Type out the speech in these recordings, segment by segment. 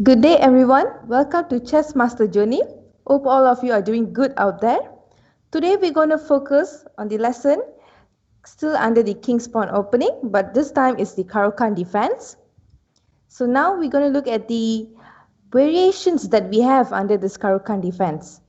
Good day everyone, welcome to Chess Master Journey. Hope all of you are doing good out there. Today we're going to focus on the lesson still under the King's Pawn opening, but this time it's the Caro-Kann defense. So now we're going to look at the variations that we have under this Caro-Kann defense.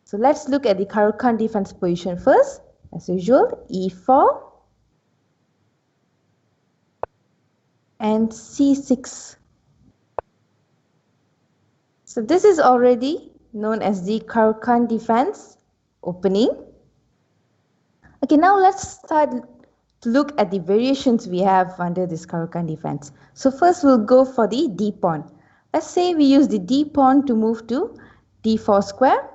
So let's look at the Caro-Kann defense position first. As usual, e4 and c6. So this is already known as the Caro-Kann defense opening. Okay, now let's start to look at the variations we have under this Caro-Kann defense. So first we'll go for the d pawn. Let's say we use the d pawn to move to d4 square.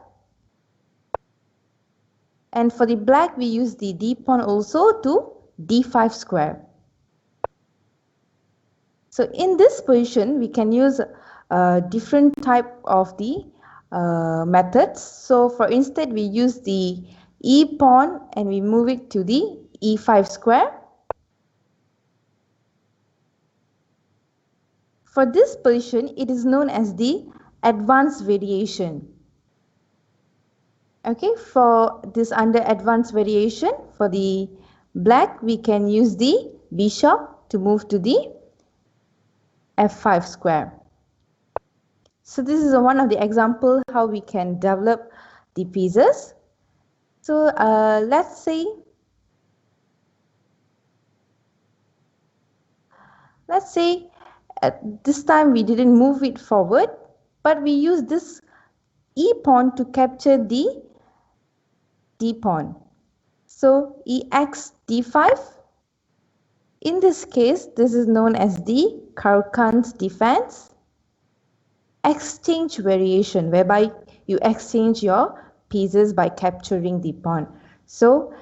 And for the black we use the d pawn also to d5 square. So in this position we can use different type of the methods. So for instance we use the e pawn and we move it to the e5 square. For this position it is known as the advanced variation. Okay, for this under advanced variation, for the black we can use the bishop to move to the f5 square. So this is one of the example how we can develop the pieces. So let's say at this time we didn't move it forward, but we use this e pawn to capture the d pawn. So ex d5. In this case, this is known as the Caro-Kann's defense exchange variation, whereby you exchange your pieces by capturing the pawn. So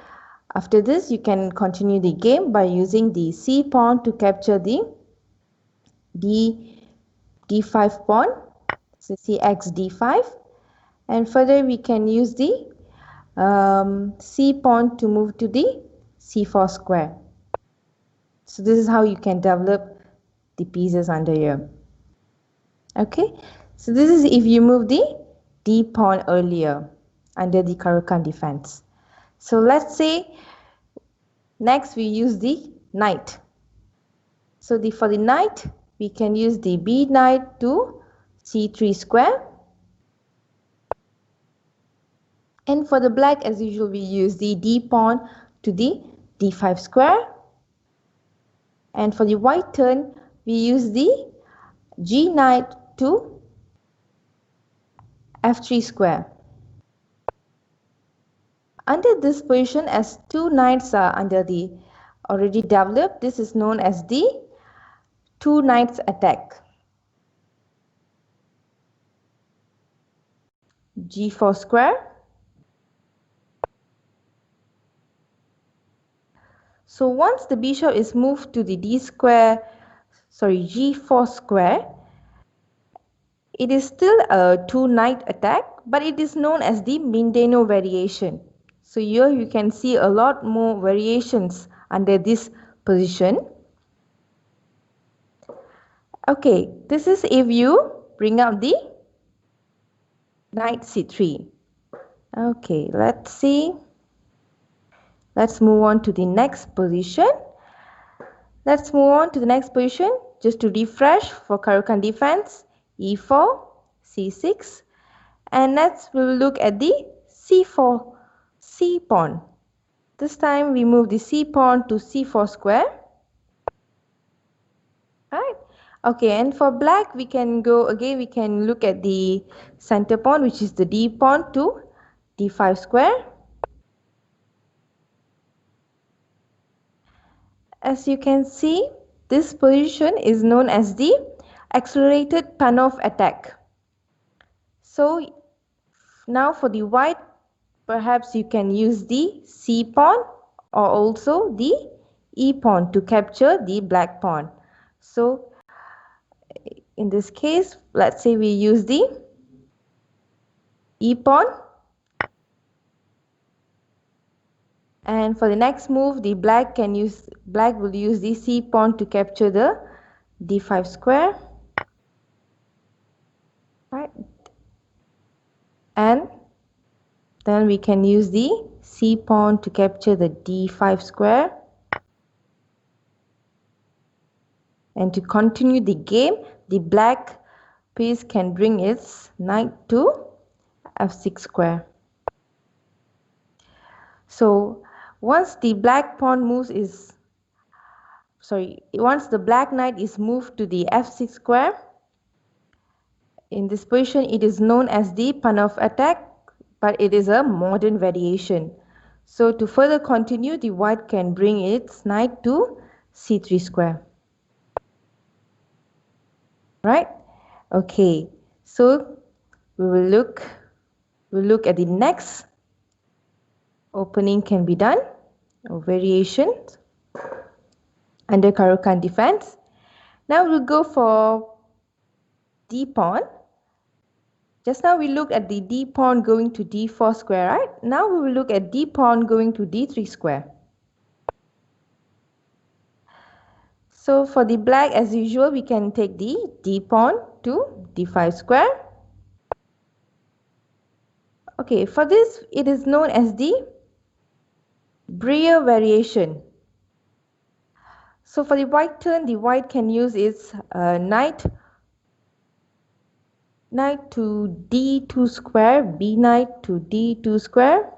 after this you can continue the game by using the c pawn to capture the d5 pawn, so cx d5, and further we can use the c pawn to move to the c4 square. So this is how you can develop the pieces under here. Okay, so this is if you move the d pawn earlier under the Caro-Kann defense. So let's say next we use the knight. So for the knight we can use the b knight to c3 square. And for the black, as usual, we use the d pawn to the d5 square. And for the white turn, we use the g knight to f3 square. Under this position, as two knights are under the already developed, this is known as the two knights attack. g4 square. So once the bishop is moved to the g4 square, it is still a two knight attack, but it is known as the Mindano variation. So here you can see a lot more variations under this position. Okay, this is if you bring out the knight c3. Okay, let's see. Let's move on to the next position. Let's move on to the next position just to refresh for Caro-Kann defense. e4, c6, and next we will look at the c4, c pawn. This time we move the c pawn to c4 square. Right? Okay, and for black we can go again, we can look at the center pawn, which is the d pawn to d5 square. As you can see, this position is known as the accelerated Panov attack. So now for the white, perhaps you can use the c pawn or also the e pawn to capture the black pawn. So in this case, let's say we use the e pawn. And for the next move, the black will use the c pawn to capture the d5 square. And then we can use the c pawn to capture the d5 square. And to continue the game, the black piece can bring its knight to f6 square. So once the black pawn once the black knight is moved to the f6 square, in this position it is known as the Panov attack, but it is a modern variation. So to further continue, the white can bring its knight to c3 square. Right? Okay, so we'll look at the next opening can be done or variation under Caro-Kann defense. Now we'll go for d pawn. Just now we looked at the d pawn going to d4 square, right? Now we will look at d pawn going to d3 square. So for the black, as usual, we can take the d pawn to d5 square. Okay, for this, it is known as the Breyer variation. So for the white turn, the white can use its knight to d2 square, b knight to d2 square.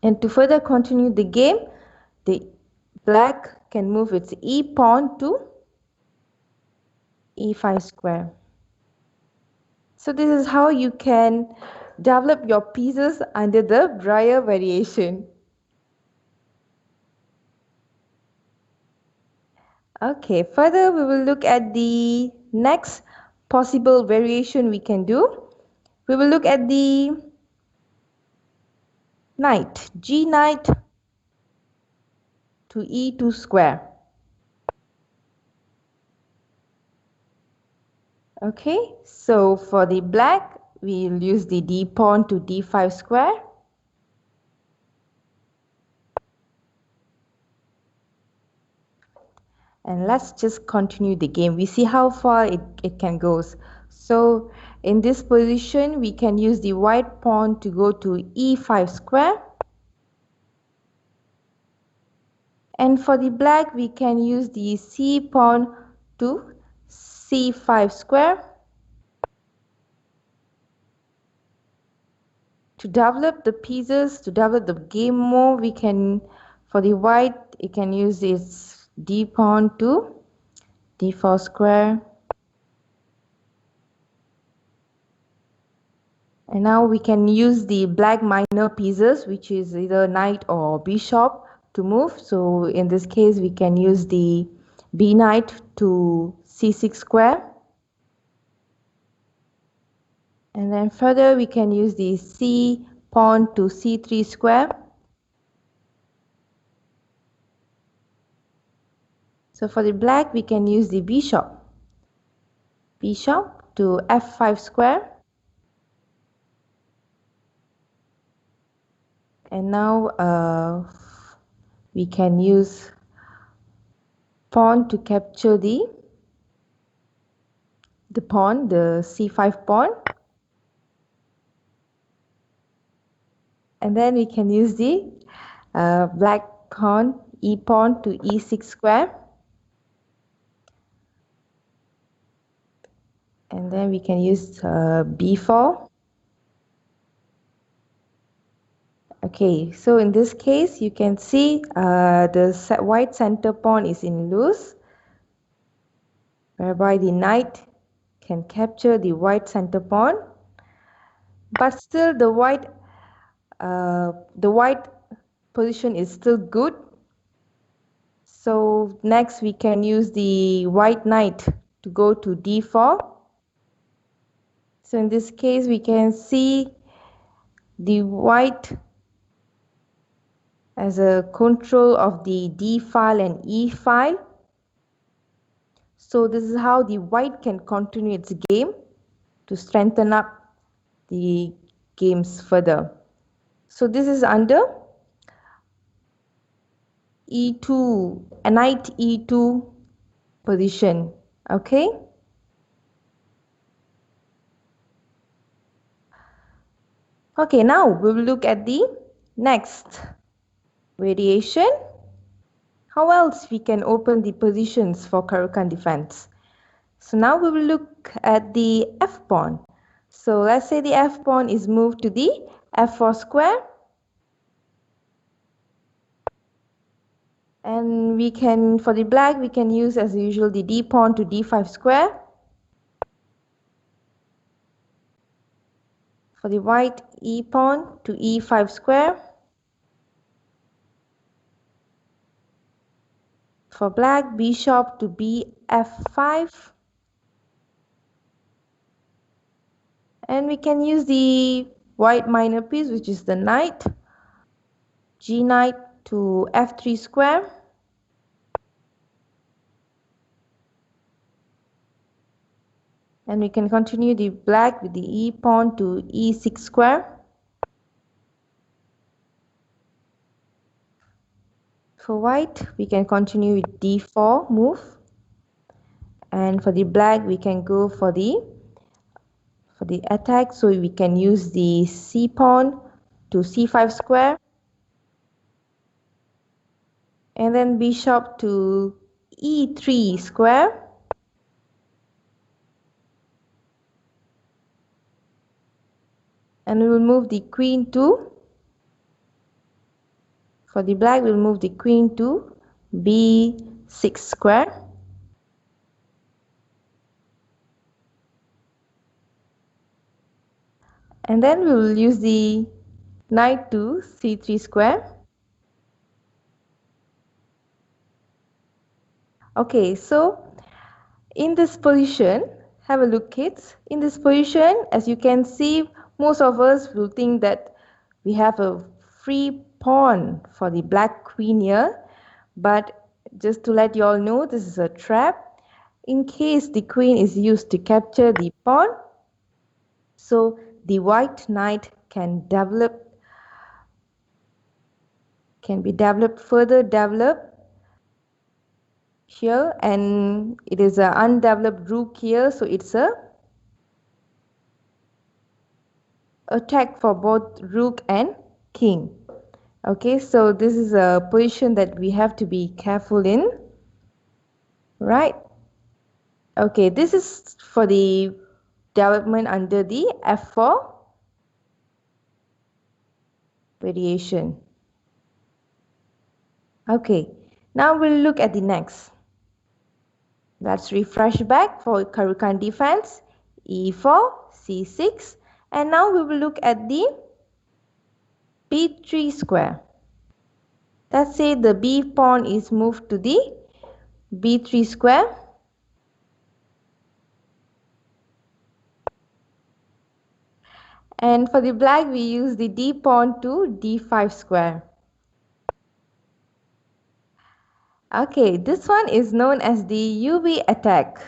And to further continue the game, the black can move its e pawn to e5 square. So this is how you can develop your pieces under the Breyer variation. Okay, further we will look at the next possible variation we can do. We will look at the knight, g knight to e2 square. Okay, so for the black, we'll use the d pawn to d5 square. And let's just continue the game. We see how far it can go. So in this position, we can use the white pawn to go to e5 square. And for the black, we can use the c pawn to c5 square. To develop the pieces, to develop the game more, we can, for the white, it can use its d pawn to d4 square. And now we can use the black minor pieces, which is either knight or bishop, to move. So in this case, we can use the b knight to c6 square. And then further, we can use the c pawn to c3 square. So for the black, we can use the bishop to f5 square. And now we can use pawn to capture the pawn, the c5 pawn. And then we can use the black pawn, e pawn to e6 square. And then we can use b4. Okay, so in this case, you can see the white center pawn is in loose, whereby the knight can capture the white center pawn. But still, the white position is still good. So next we can use the white knight to go to d4. So in this case, we can see the white as a control of the d file and e file. So this is how the white can continue its game to strengthen up the games further. So this is under e2, a knight e2 position. Okay. Okay, now we will look at the next variation. How else we can open the positions for Caro-Kann defense? So now we will look at the f pawn. So let's say the f pawn is moved to the f4 square, and we can, for the black, we can use as usual the d pawn to d5 square. For the white, e pawn to e5 square. For black, bishop to bf5. And we can use the white minor piece, which is the knight, g knight to f3 square. And we can continue the black with the e pawn to e6 square. For white, we can continue with d4 move. And for the black, we can go for the attack. So we can use the c pawn to c5 square. And then bishop to e3 square. And we will move the queen to, for the black, we'll move the queen to b6 square. And then we will use the knight to c3 square. Okay, so in this position, have a look kids. In this position, as you can see, most of us will think that we have a free pawn for the black queen here. But just to let you all know, this is a trap. In case the queen is used to capture the pawn, so the white knight can be developed, further developed here, and it is an undeveloped rook here, so it's a attack for both rook and king. Okay, so this is a position that we have to be careful in, right? Okay, this is for the development under the f4 variation. Okay, now we'll look at the next. Let's refresh back for Caro-Kann defense, e4, c6, and now we will look at the b3 square. Let's say the b pawn is moved to the b3 square. And for the black, we use the d pawn to d5 square. Okay, this one is known as the UV attack.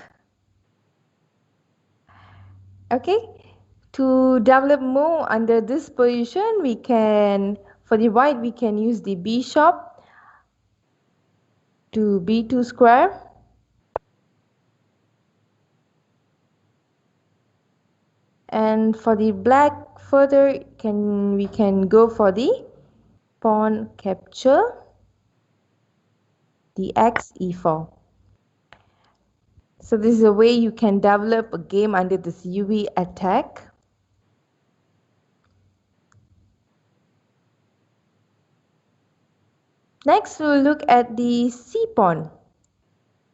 Okay, to develop more under this position, we can, for the white, we can use the bishop to b2 square. And for the black, further we can go for the pawn capture, the x e4. So this is a way you can develop a game under this UV attack. Next, we will look at the c pawn.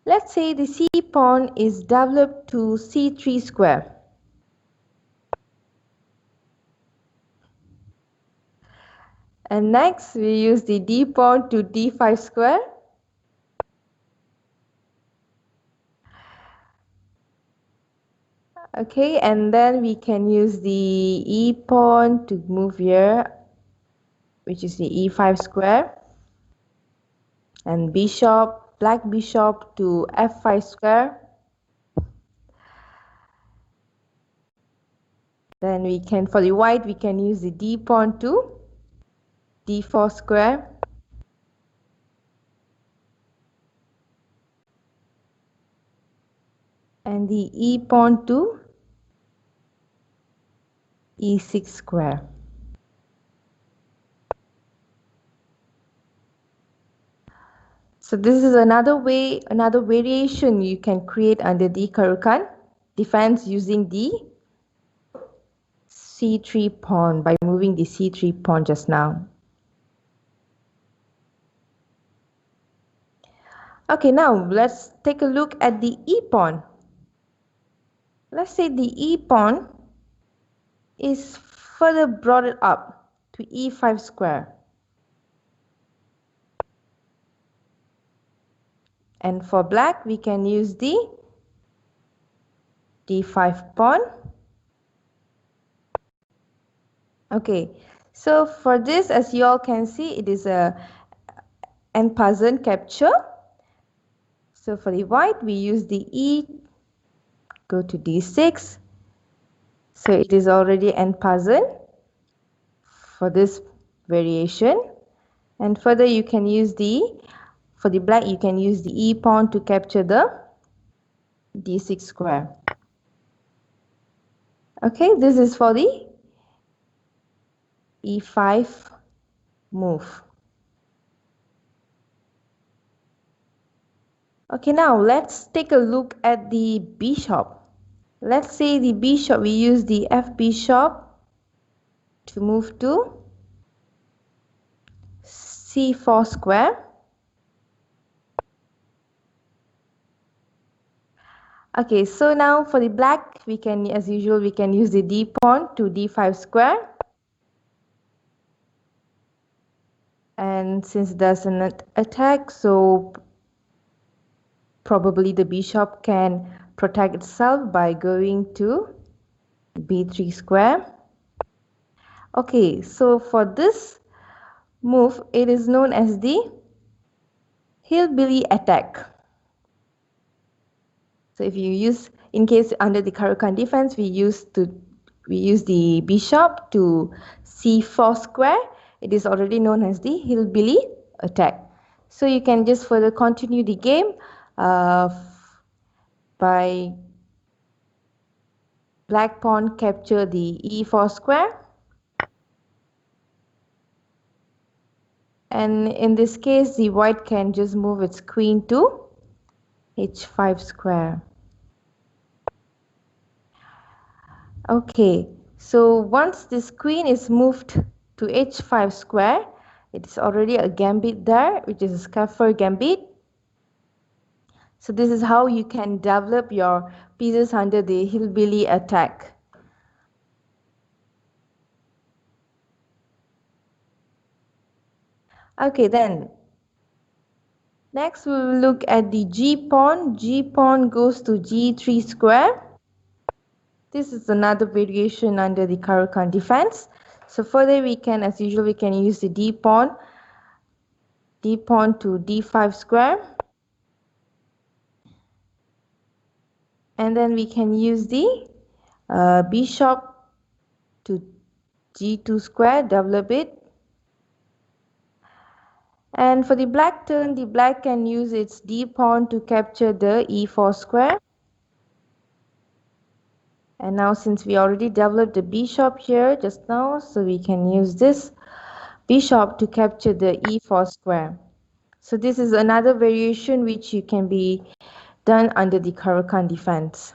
Let's say the c pawn is developed to c3 square. And next, we use the d pawn to d5 square. Okay, and then we can use the e pawn to move here, which is the e5 square. And bishop, black bishop to f5 square. Then we can, for the white, we can use the d pawn to d4 square. And the e pawn to e6 square. So this is another way, another variation you can create under the Caro-Kann defense using the C3 pawn by moving the C3 pawn just now. Okay, now let's take a look at the E pawn. Let's say the E pawn is further brought up to E5 square. And for black, we can use the D5 pawn. Okay, so for this, as you all can see, it is a en passant capture. So for the white, we use the E, go to D6. So it is already en passant for this variation. And further, you can use for the black, you can use the E pawn to capture the D6 square. Okay, this is for the E5 move. Okay, now let's take a look at the bishop. Let's say the bishop, we use the F bishop to move to C4 square. Okay, so now for the black, we can, as usual, we can use the D pawn to D5 square. And since there's an attack, so probably the bishop can protect itself by going to B3 square. Okay, so for this move, it is known as the hillbilly attack. So if you use, in case under the Caro-Kann defense, we use the bishop to C4 square. It is already known as the hillbilly attack. So you can just further continue the game by black pawn capture the E4 square. And in this case, the white can just move its queen to H5 square. Okay, so once this queen is moved to H5 square, it is already a gambit there, which is a scaffold gambit. So this is how you can develop your pieces under the hillbilly attack. Okay, then next we will look at the G pawn. G pawn goes to G3 square. This is another variation under the Caro-Kann defense. So further we can, as usual, we can use the D pawn to D5 square. And then we can use the bishop to G2 square, develop it. And for the black turn, the black can use its D pawn to capture the E4 square. And now since we already developed the bishop here just now, so we can use this bishop to capture the E4 square. So this is another variation which you can be done under the Caro-Kann defense.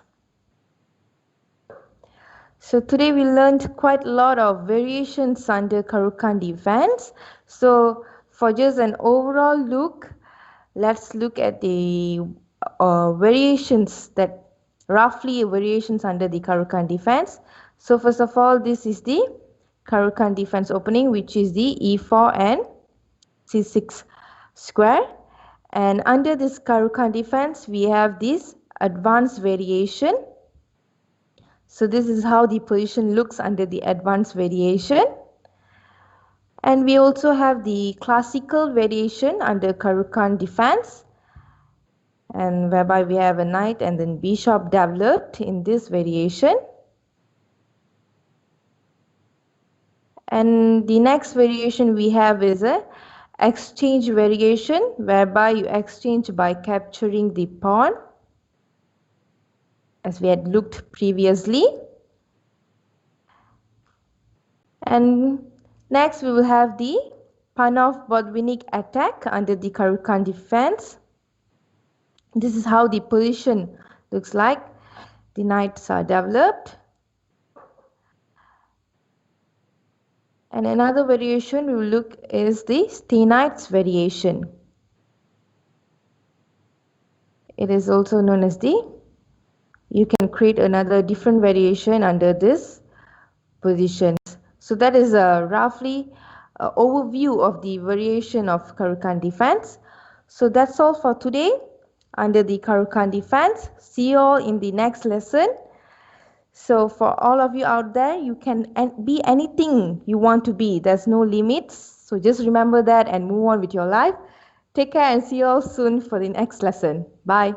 So today we learned quite a lot of variations under Caro-Kann defense. So for just an overall look, let's look at the variations variations under the Caro-Kann defense. So first of all, this is the Caro-Kann defense opening, which is the E4 and C6 square. And under this Caro-Kann defense, we have this advanced variation. So this is how the position looks under the advanced variation. And we also have the classical variation under Caro-Kann defense, and whereby we have a knight and then bishop developed in this variation. And the next variation we have is a exchange variation, whereby you exchange by capturing the pawn, as we had looked previously. And next we will have the Panov-Botvinnik attack under the Caro-Kann defense. This is how the position looks like. The knights are developed. And another variation we will look is the stay knights variation. It is also known as the, you can create another different variation under this positions. So that is a roughly overview of the variation of Caro-Kann defense. So that's all for today under the Caro-Kann defense. See you all in the next lesson. So for all of you out there, you can be anything you want to be. There's no limits. So just remember that and move on with your life. Take care and see you all soon for the next lesson. Bye.